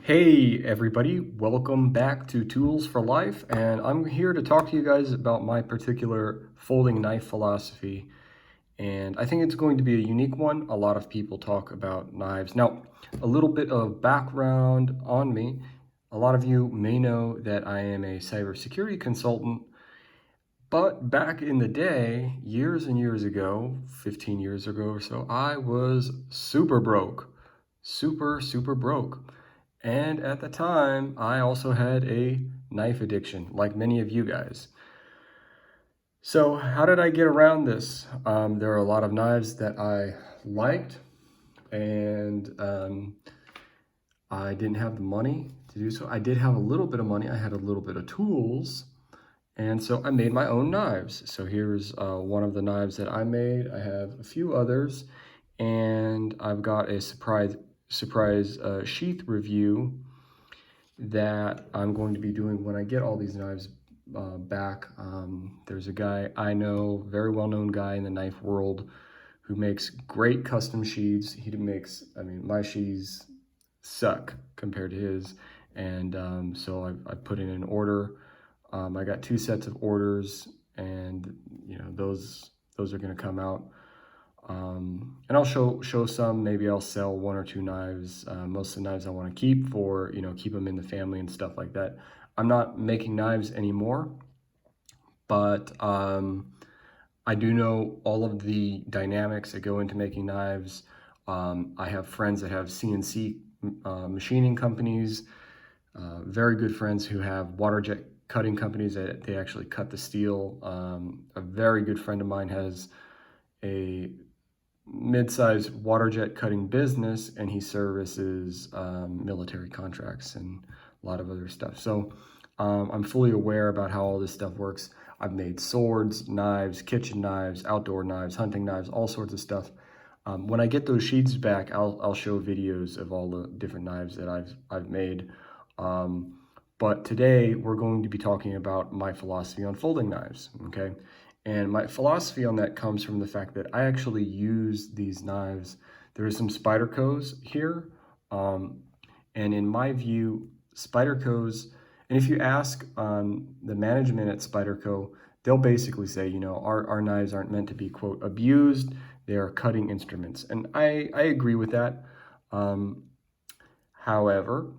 Hey everybody, welcome back to Tools for Life, and I'm here to talk to you guys about my particular folding knife philosophy. And I think it's going to be a unique one. A lot of people talk about knives. Now, a little bit of background on me. A lot of you may know that I am a cybersecurity consultant, but back in the day, years and years ago, 15 years ago or so, I was super broke. Super broke. And at the time, I also had a knife addiction, like many of you guys. So how did I get around this? There are a lot of knives that I liked, and I didn't have the money to do so. I did have a little bit of money. I had a little bit of tools, and so I made my own knives. So here's one of the knives that I made. I have a few others, and I've got a surprise sheath review that I'm going to be doing when I get all these knives back. There's a guy I know, very well-known guy in the knife world, who makes great custom sheaths. He makes, I mean, my sheaths suck compared to his, and so I put in an order. I got 2 sets of orders, and you know those are going to come out. And I'll show some. Maybe I'll sell 1 or 2 knives. Most of the knives I want to keep for, you know, keep them in the family and stuff like that. I'm not making knives anymore, but I do know all of the dynamics that go into making knives. I have friends that have CNC machining companies, very good friends who have water jet cutting companies that they actually cut the steel. A very good friend of mine has a mid-sized water jet cutting business, and he services military contracts and a lot of other stuff. So I'm fully aware about how all this stuff works. I've made swords, knives, kitchen knives, outdoor knives, hunting knives, all sorts of stuff. When I get those sheets back, I'll show videos of all the different knives that I've made. But today we're going to be talking about my philosophy on folding knives, okay? And my philosophy on that comes from the fact that I actually use these knives. There are some Spydercos here, and in my view, Spydercos, and if you ask the management at Spyderco, they'll basically say, you know, our knives aren't meant to be, quote, abused. They are cutting instruments. And I agree with that. However,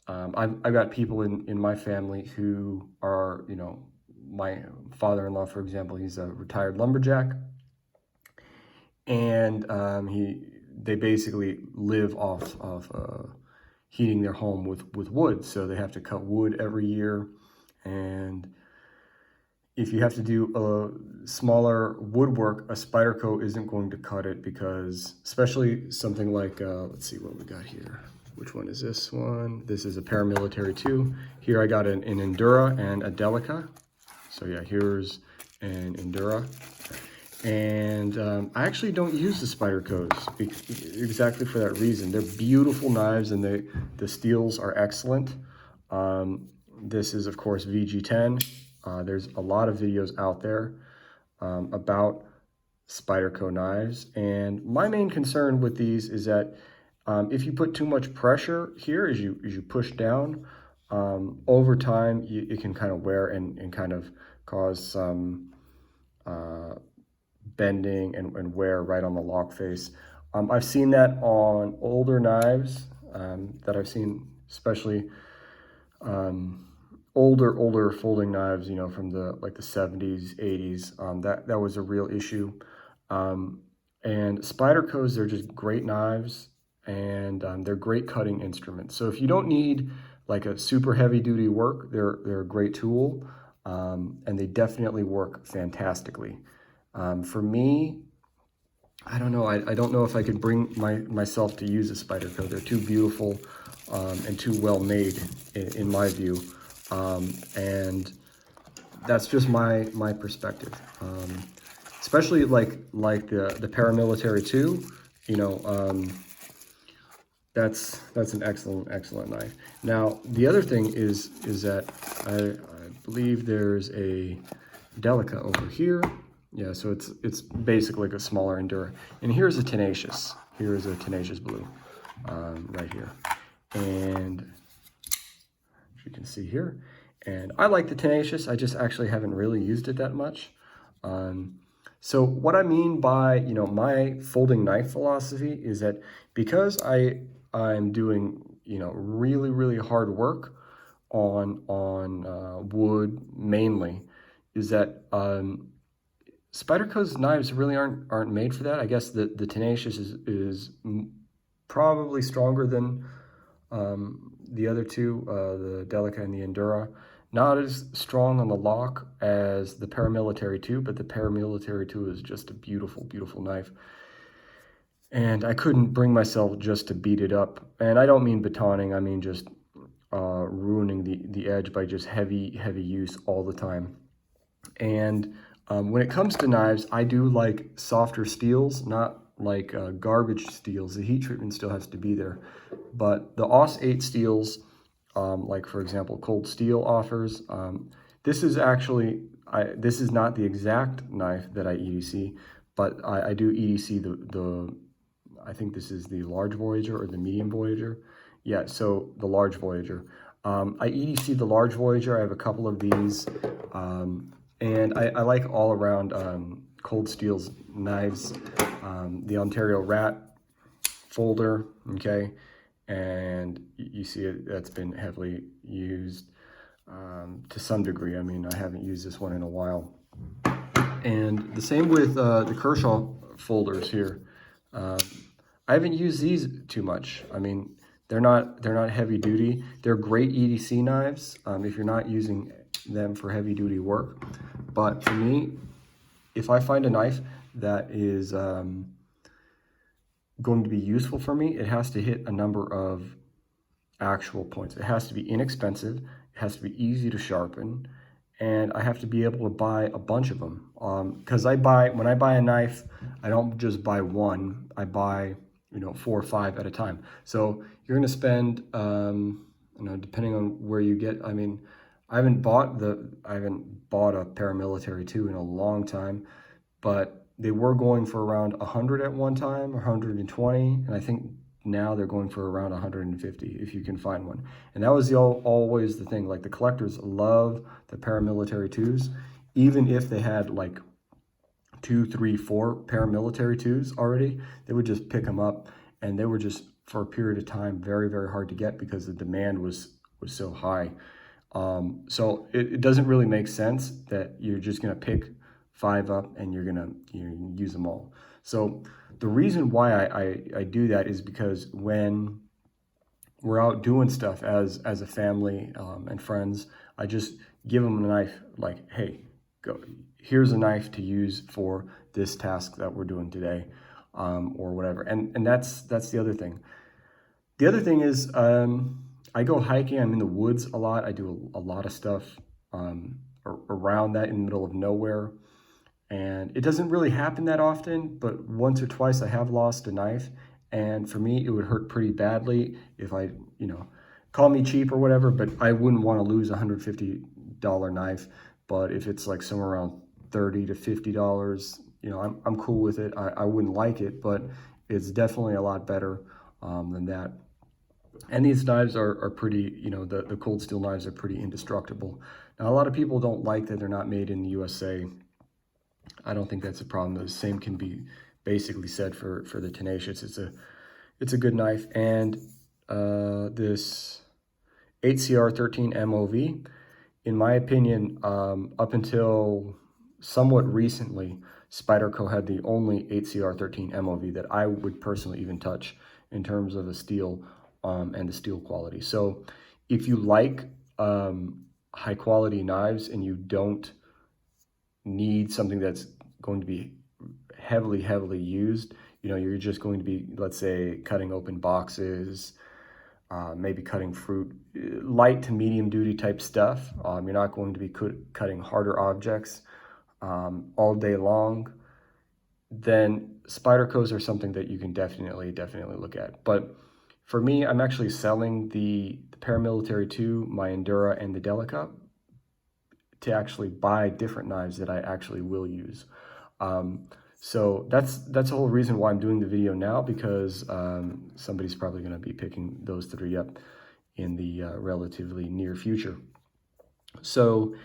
I've got people in my family who are, you know, my father-in-law, for example, he's a retired lumberjack, and they basically live off of heating their home with wood. So they have to cut wood every year, and if you have to do a smaller woodwork, a Spyderco isn't going to cut it, because especially something like, let's see what we got here. Which one is this one? This is a Paramilitary 2. Here I got an Endura and a Delica. So yeah, here's an Endura. And I actually don't use the Spydercos exactly for that reason. They're beautiful knives, and the steels are excellent. This is, of course, VG10. There's a lot of videos out there about Spyderco knives. And my main concern with these is that if you put too much pressure here as you push down, over time it can kind of wear and kind of cause some bending and wear right on the lock face. I've seen that on older knives that I've seen, especially older folding knives, you know, from the 70s, 80s. That was a real issue. And Spydercos, they're just great knives, and they're great cutting instruments. So if you don't need like a super heavy duty work, they're a great tool, and they definitely work fantastically. For me, I don't know. I don't know if I could bring myself to use a Spyderco. They're too beautiful and too well made in my view, and that's just my perspective. Especially like the Paramilitary 2, you know. That's an excellent knife. Now the other thing is that I believe there's a Delica over here. Yeah, so it's basically like a smaller Endura. And here's a Tenacious. Here's a Tenacious Blue right here. And you can see here. And I like the Tenacious. I just actually haven't really used it that much. So what I mean by, my folding knife philosophy is that because I'm doing, really, really hard work on wood mainly, is that Spyderco's knives really aren't made for that. I guess the Tenacious is probably stronger than the other two, the Delica and the Endura. Not as strong on the lock as the Paramilitary 2, but the Paramilitary 2 is just a beautiful, beautiful knife. And I couldn't bring myself just to beat it up. And I don't mean batoning, I mean just ruining the edge by just heavy use all the time. And when it comes to knives, I do like softer steels, not like garbage steels. The heat treatment still has to be there. But the AUS 8 steels, like for example, Cold Steel offers, this is actually, this is not the exact knife that I EDC, but I do EDC I think this is the large Voyager or the medium Voyager. Yeah, so the large Voyager. I EDC the large Voyager. I have a couple of these. And I like all around Cold Steel's knives. The Ontario Rat folder, okay? And you see it, that's been heavily used to some degree. I mean, I haven't used this one in a while. And the same with the Kershaw folders here. I haven't used these too much. I mean, they're not heavy duty. They're great EDC knives if you're not using them for heavy duty work. But for me, if I find a knife that is going to be useful for me, it has to hit a number of actual points. It has to be inexpensive, it has to be easy to sharpen, and I have to be able to buy a bunch of them. Because when I buy a knife, I don't just buy one, I buy 4 or 5 at a time. So you're gonna spend, depending on where you get, I mean, I haven't bought a Paramilitary 2 in a long time, but they were going for around 100 at one time, 120, and I think now they're going for around 150 if you can find one. And that was always the thing. Like the collectors love the Paramilitary 2s, even if they had like 2, 3, 4 Paramilitary 2s already, they would just pick them up, and they were just for a period of time very, very hard to get because the demand was so high. So it doesn't really make sense that you're just gonna pick 5 up and you're gonna use them all. So the reason why I do that is because when we're out doing stuff as a family and friends, I just give them a knife, like, hey, go, here's a knife to use for this task that we're doing today, or whatever. And that's the other thing. The other thing is I go hiking. I'm in the woods a lot. I do a lot of stuff around that in the middle of nowhere. And it doesn't really happen that often, but once or twice I have lost a knife. And for me, it would hurt pretty badly if I, call me cheap or whatever, but I wouldn't want to lose a $150 knife. But if it's like somewhere around $30 to $50, I'm cool with it. I wouldn't like it, but it's definitely a lot better than that. And these knives are pretty, the Cold Steel knives are pretty indestructible. Now, a lot of people don't like that they're not made in the USA. I don't think that's a problem. The same can be basically said for the Tenacious. It's a good knife. And this 8CR13 MOV, in my opinion, up until somewhat recently, Spyderco had the only 8CR13 MOV that I would personally even touch in terms of the steel and the steel quality. So if you like high quality knives and you don't need something that's going to be heavily used, you're just going to be, let's say, cutting open boxes, maybe cutting fruit, light to medium duty type stuff. You're not going to be cutting harder objects all day long. Then Spydercos are something that you can definitely look at. But for me, I'm actually selling the Paramilitary 2, my Endura, and the Delica to actually buy different knives that I actually will use. So that's the whole reason why I'm doing the video now, because somebody's probably going to be picking those 3 up in the relatively near future. So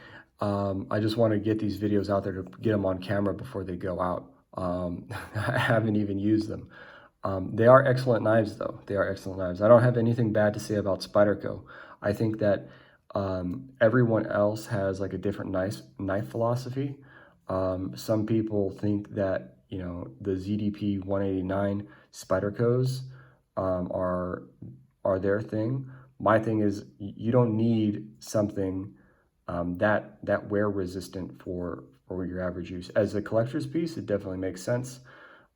I just want to get these videos out there to get them on camera before they go out. I haven't even used them. They are excellent knives, though. They are excellent knives. I don't have anything bad to say about Spyderco. I think that everyone else has like a different knife philosophy. Some people think that, you know, the ZDP 189 Spydercos are their thing. My thing is you don't need something that wear resistant for your average use. As a collector's piece, it definitely makes sense.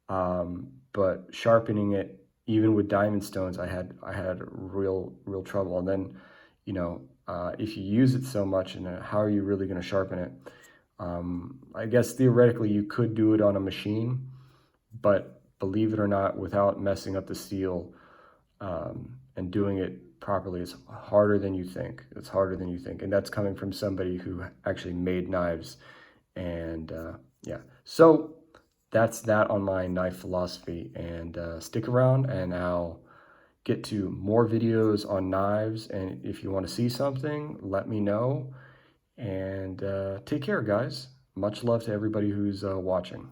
But sharpening it, even with diamond stones, I had real trouble. And then, you know, if you use it so much, and how are you really going to sharpen it? I guess theoretically you could do it on a machine, but believe it or not, without messing up the steel and doing it properly, it's harder than you think. It's harder than you think. And that's coming from somebody who actually made knives. And yeah, so that's that on my knife philosophy. And stick around and I'll get to more videos on knives. And if you want to see something, let me know. And take care, guys. Much love to everybody who's watching.